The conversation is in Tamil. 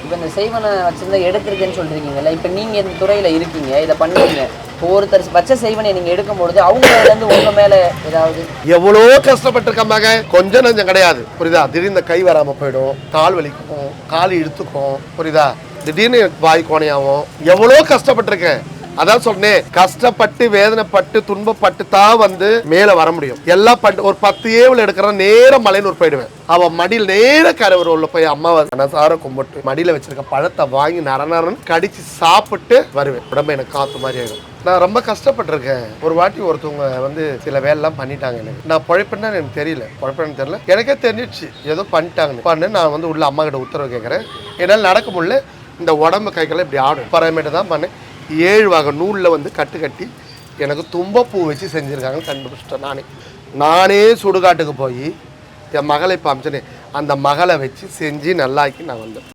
இப்போ இந்த செய்வனை வச்சிருந்தா எடுத்திருக்கேன்னு சொல்றீங்கல்ல, இப்போ நீங்க இந்த துறையில இருக்கீங்க, இதை பண்ணுவீங்க. ஒருத்தர் வச்ச செய்வனை நீங்க எடுக்கும்பொழுது அவங்க வந்து உங்க மேல ஏதாவது எவ்வளோ கஷ்டப்பட்டிருக்க மகன், கொஞ்சம் நஞ்சம் கிடையாது புரியுதா. திடீர்னு கை வராம போயிடும், கால் வலிக்கும், கால் இழுத்துக்கும் புரியுதா. திடீர்னு வாய் கோணையாகும். எவ்வளோ கஷ்டப்பட்டிருக்கேன். அதான் சொன்னேன், கஷ்டப்பட்டு வேதனைப்பட்டு துன்பப்பட்டு தான் வந்து மேல வர முடியும். எல்லாம் ஒரு 10 ஏவல் எடுக்கிற நேர மலைநூர் போயிடுவேன். அவன் மடியில் நேர கரவர் உள்ள போய் அம்மாவை மனசார கும்பிட்டு மடியில வச்சிருக்க பழத்தை வாங்கி நரநரன்னு கடிச்சு சாப்பிட்டு வருவேன். உடம்பு எனக்கு காத்து மாதிரி ஆயிடும். நான் ரொம்ப கஷ்டப்பட்டிருக்கேன். ஒரு வாட்டி ஒருத்தவங்க வந்து சில வேலைலாம் பண்ணிட்டாங்க. எனக்கு நான் பழைப்பேன்னா எனக்கு தெரியல, பழைப்பேன்னு தெரியல, எனக்கே தெரிஞ்சிடுச்சு ஏதோ பண்ணிட்டாங்க. பண்ணு நான் வந்து உள்ள அம்மா கிட்ட உத்தரவு கேட்குறேன். என்னால் நடக்க முடியல, இந்த உடம்பு கைக்கெல்லாம் இப்படி ஆடும். பரவாயில்ல தான் பண்ணேன். 7 வகை நூலில் வந்து கட்டி எனக்கு தும்பப்பூ வச்சு செஞ்சுருக்காங்கன்னு கண்டுபிடிச்சிட்டேன். நானே சுடுகாட்டுக்கு போய் என் மகளை இப்போ அமிச்சனே அந்த மகளை வச்சு செஞ்சு நல்லாக்கி நான் வந்தேன்.